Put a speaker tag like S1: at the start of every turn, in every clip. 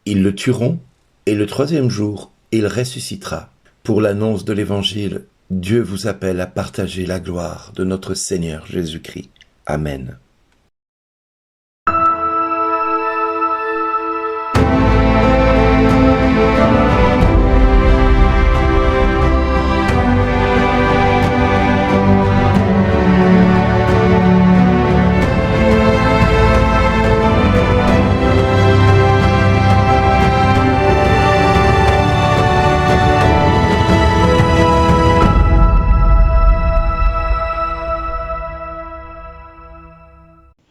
S1: Ils le tueront, et le troisième jour, il ressuscitera. Pour l'annonce de l'Évangile, Dieu vous appelle à partager la gloire de notre Seigneur Jésus-Christ. Amen.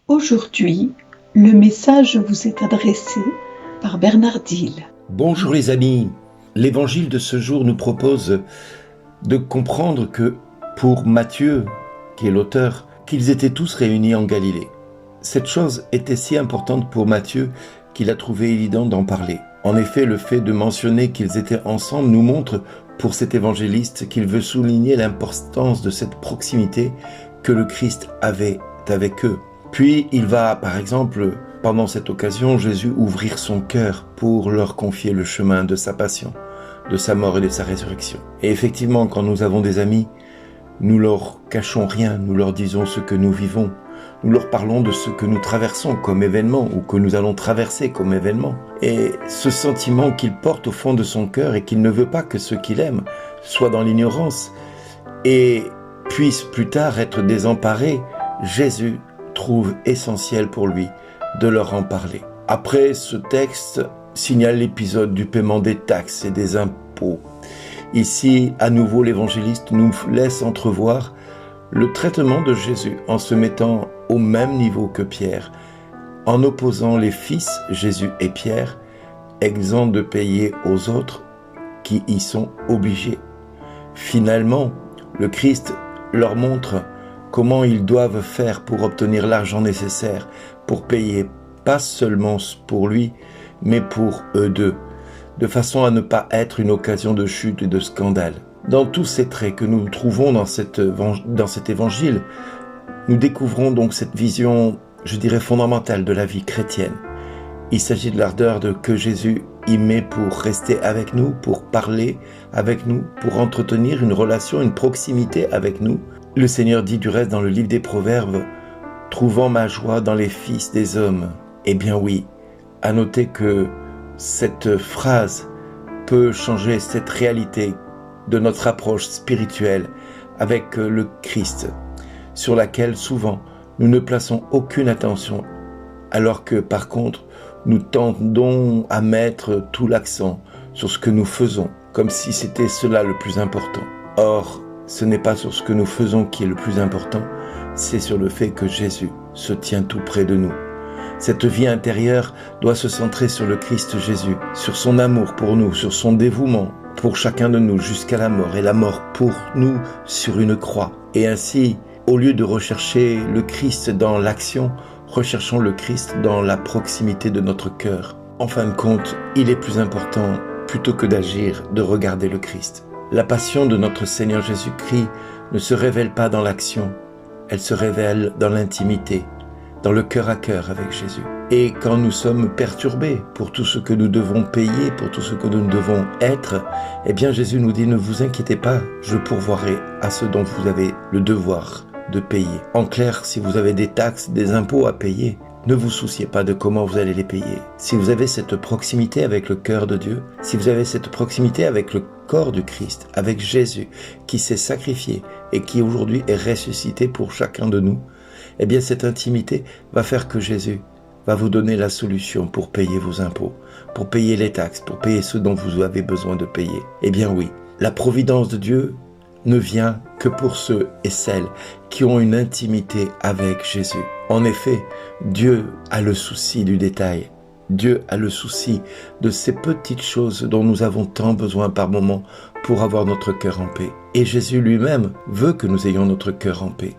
S2: Aujourd'hui, le message vous est adressé par Bernard Dill.
S1: Bonjour les amis, l'évangile de ce jour nous propose de comprendre que pour Matthieu, qui est l'auteur, qu'ils étaient tous réunis en Galilée. Cette chose était si importante pour Matthieu qu'il a trouvé évident d'en parler. En effet, le fait de mentionner qu'ils étaient ensemble nous montre pour cet évangéliste qu'il veut souligner l'importance de cette proximité que le Christ avait avec eux. Puis il va, par exemple, pendant cette occasion, Jésus ouvrir son cœur pour leur confier le chemin de sa passion, de sa mort et de sa résurrection. Et effectivement, quand nous avons des amis, nous leur cachons rien, nous leur disons ce que nous vivons, nous leur parlons de ce que nous traversons comme événement ou que nous allons traverser comme événement. Et ce sentiment qu'il porte au fond de son cœur et qu'il ne veut pas que ceux qu'il aime soient dans l'ignorance et puissent plus tard être désemparés, Jésus trouve essentiel pour lui de leur en parler. Après, ce texte signale l'épisode du paiement des taxes et des impôts. Ici, à nouveau, l'évangéliste nous laisse entrevoir le traitement de Jésus en se mettant au même niveau que Pierre, en opposant les fils, Jésus et Pierre, exempts de payer aux autres qui y sont obligés. Finalement, le Christ leur montre comment ils doivent faire pour obtenir l'argent nécessaire pour payer, pas seulement pour lui, mais pour eux deux, de façon à ne pas être une occasion de chute et de scandale. Dans tous ces traits que nous trouvons dans cet évangile, nous découvrons donc cette vision, je dirais, fondamentale de la vie chrétienne. Il s'agit de l'ardeur que Jésus y met pour rester avec nous, pour parler avec nous, pour entretenir une relation, une proximité avec nous. Le Seigneur dit du reste dans le livre des Proverbes, « Trouvant ma joie dans les fils des hommes ». Eh bien oui, à noter que cette phrase peut changer cette réalité de notre approche spirituelle avec le Christ, sur laquelle souvent nous ne plaçons aucune attention, alors que par contre nous tendons à mettre tout l'accent sur ce que nous faisons, comme si c'était cela le plus important. Or, ce n'est pas sur ce que nous faisons qui est le plus important, c'est sur le fait que Jésus se tient tout près de nous. Cette vie intérieure doit se centrer sur le Christ Jésus, sur son amour pour nous, sur son dévouement pour chacun de nous jusqu'à la mort, et la mort pour nous sur une croix. Et ainsi, au lieu de rechercher le Christ dans l'action, recherchons le Christ dans la proximité de notre cœur. En fin de compte, il est plus important, plutôt que d'agir, de regarder le Christ. La passion de notre Seigneur Jésus-Christ ne se révèle pas dans l'action, elle se révèle dans l'intimité, dans le cœur à cœur avec Jésus. Et quand nous sommes perturbés pour tout ce que nous devons payer, pour tout ce que nous devons être, eh bien Jésus nous dit, ne vous inquiétez pas, je pourvoirai à ce dont vous avez le devoir de payer. En clair, si vous avez des taxes, des impôts à payer, ne vous souciez pas de comment vous allez les payer. Si vous avez cette proximité avec le cœur de Dieu, si vous avez cette proximité avec le corps du Christ, avec Jésus, qui s'est sacrifié et qui aujourd'hui est ressuscité pour chacun de nous, eh bien cette intimité va faire que Jésus va vous donner la solution pour payer vos impôts, pour payer les taxes, pour payer ce dont vous avez besoin de payer. Eh bien oui, la providence de Dieu ne vient que pour ceux et celles qui ont une intimité avec Jésus. En effet, Dieu a le souci du détail. Dieu a le souci de ces petites choses dont nous avons tant besoin par moment pour avoir notre cœur en paix. Et Jésus lui-même veut que nous ayons notre cœur en paix.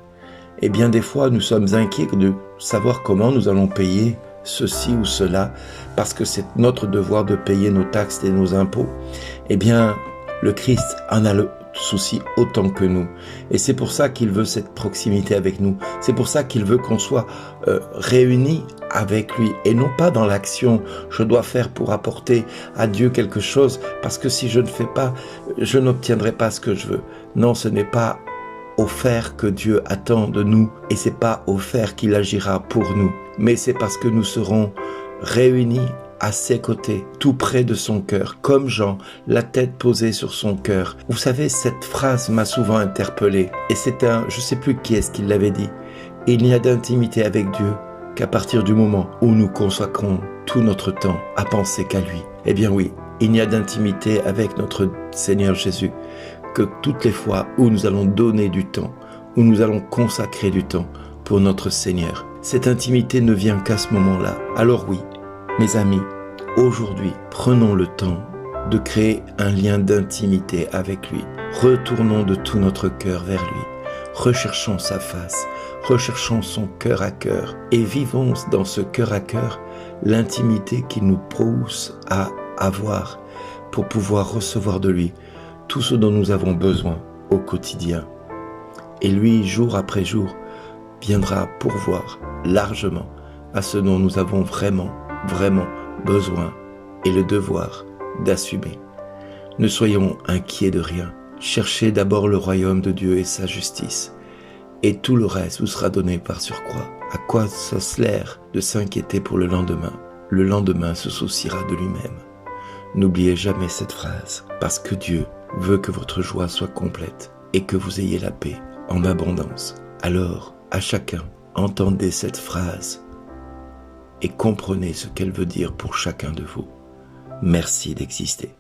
S1: Et bien des fois, nous sommes inquiets de savoir comment nous allons payer ceci ou cela, parce que c'est notre devoir de payer nos taxes et nos impôts. Eh bien, le Christ en a le souci autant que nous. Et c'est pour ça qu'il veut cette proximité avec nous. C'est pour ça qu'il veut qu'on soit réunis avec lui et non pas dans l'action. Je dois faire pour apporter à Dieu quelque chose parce que si je ne fais pas, je n'obtiendrai pas ce que je veux. Non, ce n'est pas au faire que Dieu attend de nous et c'est pas au faire qu'il agira pour nous. Mais c'est parce que nous serons réunis à ses côtés, tout près de son cœur, comme Jean, la tête posée sur son cœur. Vous savez, cette phrase m'a souvent interpellé et je sais plus qui est-ce qui l'avait dit. Il n'y a d'intimité avec Dieu qu'à partir du moment où nous consacrons tout notre temps à penser qu'à lui. Eh bien oui, il n'y a d'intimité avec notre Seigneur Jésus que toutes les fois où nous allons donner du temps, où nous allons consacrer du temps pour notre Seigneur. Cette intimité ne vient qu'à ce moment-là. Alors oui, mes amis, aujourd'hui, prenons le temps de créer un lien d'intimité avec lui. Retournons de tout notre cœur vers lui. Recherchons sa face, recherchons son cœur à cœur et vivons dans ce cœur à cœur l'intimité qu'il nous pousse à avoir pour pouvoir recevoir de lui tout ce dont nous avons besoin au quotidien. Et lui, jour après jour, viendra pourvoir largement à ce dont nous avons vraiment besoin et le devoir d'assumer. Ne soyons inquiets de rien. Cherchez d'abord le royaume de Dieu et sa justice, et tout le reste vous sera donné par surcroît. À quoi ça sert de s'inquiéter pour le lendemain? Le lendemain se souciera de lui-même. N'oubliez jamais cette phrase, parce que Dieu veut que votre joie soit complète et que vous ayez la paix en abondance. Alors, à chacun, entendez cette phrase et comprenez ce qu'elle veut dire pour chacun de vous. Merci d'exister.